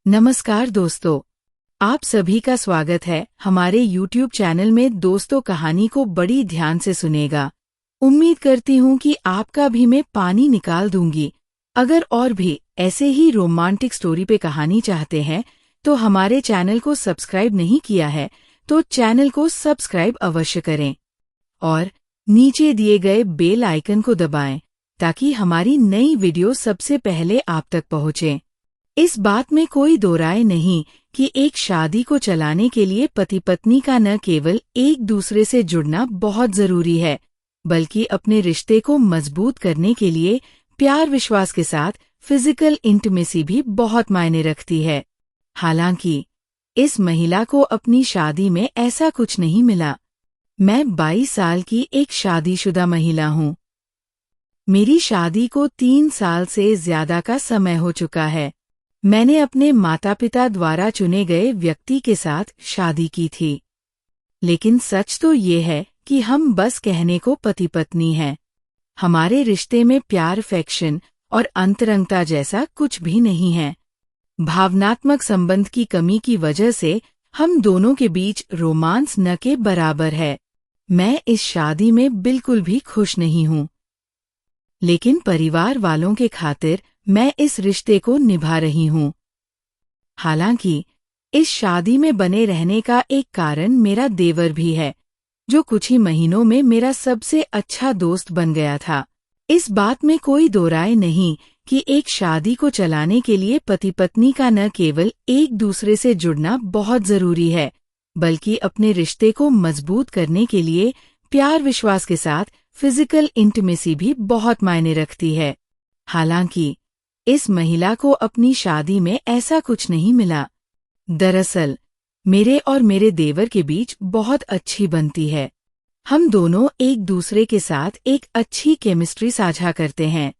नमस्कार दोस्तों, आप सभी का स्वागत है हमारे YouTube चैनल में। दोस्तों, कहानी को बड़ी ध्यान से सुनेगा। उम्मीद करती हूँ कि आपका भी मैं पानी निकाल दूंगी। अगर और भी ऐसे ही रोमांटिक स्टोरी पे कहानी चाहते हैं तो हमारे चैनल को सब्सक्राइब नहीं किया है तो चैनल को सब्सक्राइब अवश्य करें और नीचे दिए गए बेल आइकन को दबाएं ताकि हमारी नई वीडियो सबसे पहले आप तक पहुंचे। इस बात में कोई दो राय नहीं कि एक शादी को चलाने के लिए पति पत्नी का न केवल एक दूसरे से जुड़ना बहुत जरूरी है, बल्कि अपने रिश्ते को मजबूत करने के लिए प्यार विश्वास के साथ फिजिकल इंटीमेसी भी बहुत मायने रखती है। हालांकि इस महिला को अपनी शादी में ऐसा कुछ नहीं मिला। मैं 22 साल की एक शादीशुदा महिला हूँ। मेरी शादी को 3 साल से ज्यादा का समय हो चुका है। मैंने अपने माता पिता द्वारा चुने गए व्यक्ति के साथ शादी की थी, लेकिन सच तो ये है कि हम बस कहने को पति पत्नी हैं। हमारे रिश्ते में प्यार, अफेक्शन और अंतरंगता जैसा कुछ भी नहीं है। भावनात्मक संबंध की कमी की वजह से हम दोनों के बीच रोमांस न के बराबर है। मैं इस शादी में बिल्कुल भी खुश नहीं हूँ, लेकिन परिवार वालों के खातिर मैं इस रिश्ते को निभा रही हूँ। हालांकि इस शादी में बने रहने का एक कारण मेरा देवर भी है, जो कुछ ही महीनों में मेरा सबसे अच्छा दोस्त बन गया था। इस बात में कोई दो राय नहीं कि एक शादी को चलाने के लिए पति पत्नी का न केवल एक दूसरे से जुड़ना बहुत जरूरी है, बल्कि अपने रिश्ते को मजबूत करने के लिए प्यार विश्वास के साथ फिजिकल इंटीमेसी भी बहुत मायने रखती है। हालांकि इस महिला को अपनी शादी में ऐसा कुछ नहीं मिला। दरअसल मेरे और मेरे देवर के बीच बहुत अच्छी बनती है। हम दोनों एक दूसरे के साथ एक अच्छी केमिस्ट्री साझा करते हैं।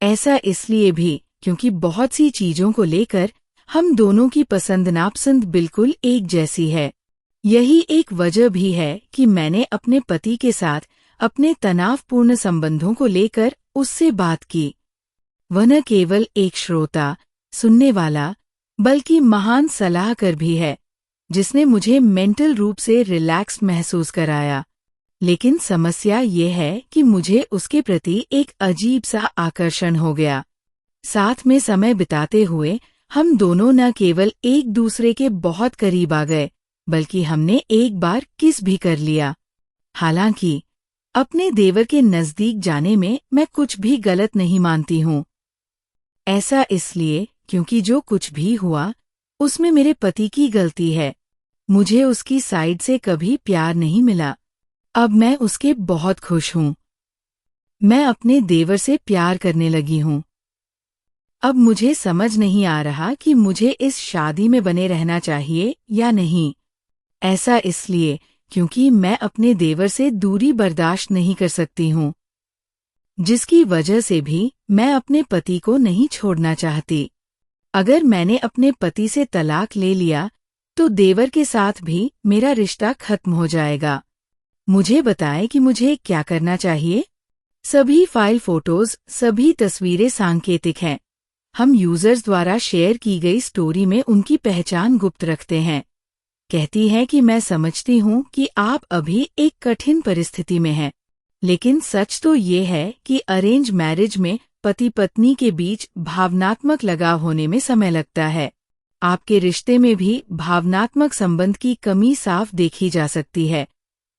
ऐसा इसलिए भी क्योंकि बहुत सी चीजों को लेकर हम दोनों की पसंद नापसंद बिल्कुल एक जैसी है। यही एक वजह भी है कि मैंने अपने पति के साथ अपने तनावपूर्ण संबंधों को लेकर उससे बात की। वह न केवल एक श्रोता, सुनने वाला, बल्कि महान सलाहकार भी है, जिसने मुझे मेंटल रूप से रिलैक्स महसूस कराया। लेकिन समस्या ये है कि मुझे उसके प्रति एक अजीब सा आकर्षण हो गया। साथ में समय बिताते हुए हम दोनों न केवल एक दूसरे के बहुत करीब आ गए, बल्कि हमने एक बार किस भी कर लिया। हालांकि अपने देवर के नजदीक जाने में मैं कुछ भी गलत नहीं मानती हूँ। ऐसा इसलिए क्योंकि जो कुछ भी हुआ उसमें मेरे पति की गलती है। मुझे उसकी साइड से कभी प्यार नहीं मिला। अब मैं उसके बहुत खुश हूँ। मैं अपने देवर से प्यार करने लगी हूँ। अब मुझे समझ नहीं आ रहा कि मुझे इस शादी में बने रहना चाहिए या नहीं। ऐसा इसलिए क्योंकि मैं अपने देवर से दूरी बर्दाश्त नहीं कर सकती हूँ, जिसकी वजह से भी मैं अपने पति को नहीं छोड़ना चाहती। अगर मैंने अपने पति से तलाक ले लिया तो देवर के साथ भी मेरा रिश्ता खत्म हो जाएगा। मुझे बताएं कि मुझे क्या करना चाहिए। सभी फाइल फोटोज, सभी तस्वीरें सांकेतिक हैं। हम यूजर्स द्वारा शेयर की गई स्टोरी में उनकी पहचान गुप्त रखते हैं। कहती है कि मैं समझती हूँ कि आप अभी एक कठिन परिस्थिति में हैं, लेकिन सच तो ये है कि अरेंज मैरिज में पति पत्नी के बीच भावनात्मक लगाव होने में समय लगता है। आपके रिश्ते में भी भावनात्मक संबंध की कमी साफ देखी जा सकती है,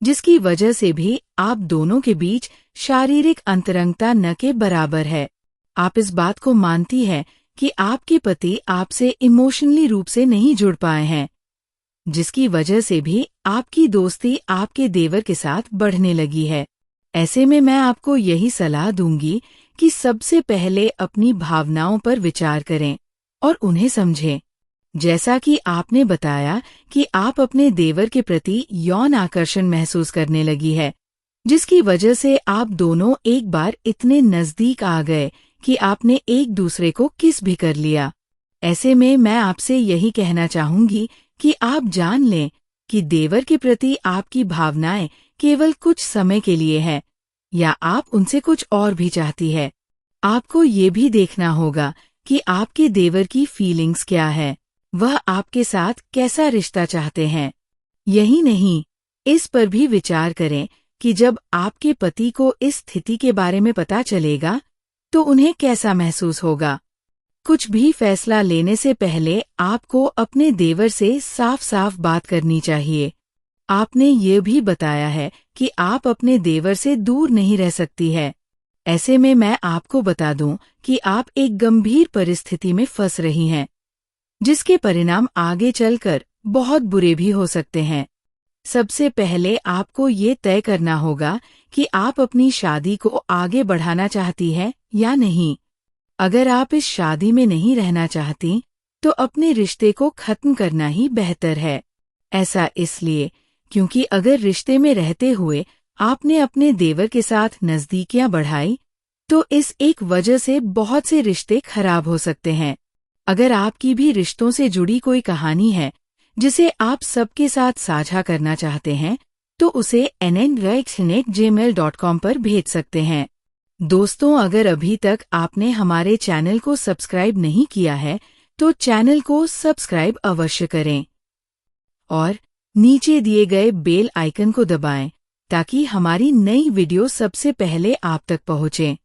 जिसकी वजह से भी आप दोनों के बीच शारीरिक अंतरंगता न के बराबर है। आप इस बात को मानती है कि आपके पति आपसे इमोशनली रूप से नहीं जुड़ पाए हैं, जिसकी वजह से भी आपकी दोस्ती आपके देवर के साथ बढ़ने लगी है। ऐसे में मैं आपको यही सलाह दूंगी कि सबसे पहले अपनी भावनाओं पर विचार करें और उन्हें समझें। जैसा कि आपने बताया कि आप अपने देवर के प्रति यौन आकर्षण महसूस करने लगी है, जिसकी वजह से आप दोनों एक बार इतने नजदीक आ गए कि आपने एक दूसरे को किस भी कर लिया। ऐसे में मैं आपसे यही कहना चाहूंगी कि आप जान लें कि देवर के प्रति आपकी भावनाएं केवल कुछ समय के लिए है, या आप उनसे कुछ और भी चाहती है। आपको ये भी देखना होगा कि आपके देवर की फीलिंग्स क्या है। वह आपके साथ कैसा रिश्ता चाहते हैं। यही नहीं, इस पर भी विचार करें कि जब आपके पति को इस स्थिति के बारे में पता चलेगा तो उन्हें कैसा महसूस होगा। कुछ भी फैसला लेने से पहले आपको अपने देवर से साफ साफ बात करनी चाहिए। आपने ये भी बताया है कि आप अपने देवर से दूर नहीं रह सकती है। ऐसे में मैं आपको बता दूं कि आप एक गंभीर परिस्थिति में फंस रही हैं, जिसके परिणाम आगे चलकर बहुत बुरे भी हो सकते हैं। सबसे पहले आपको ये तय करना होगा कि आप अपनी शादी को आगे बढ़ाना चाहती हैं या नहीं। अगर आप इस शादी में नहीं रहना चाहती, तो अपने रिश्ते को खत्म करना ही बेहतर है। ऐसा इसलिए क्योंकि अगर रिश्ते में रहते हुए आपने अपने देवर के साथ नज़दीकियां बढ़ाई, तो इस एक वजह से बहुत से रिश्ते खराब हो सकते हैं। अगर आपकी भी रिश्तों से जुड़ी कोई कहानी है जिसे आप सबके साथ साझा करना चाहते हैं, तो उसे nnrex@gmail.com पर भेज सकते हैं। दोस्तों, अगर अभी तक आपने हमारे चैनल को सब्सक्राइब नहीं किया है, तो चैनल को सब्सक्राइब अवश्य करें और नीचे दिए गए बेल आइकन को दबाएं ताकि हमारी नई वीडियो सबसे पहले आप तक पहुंचे।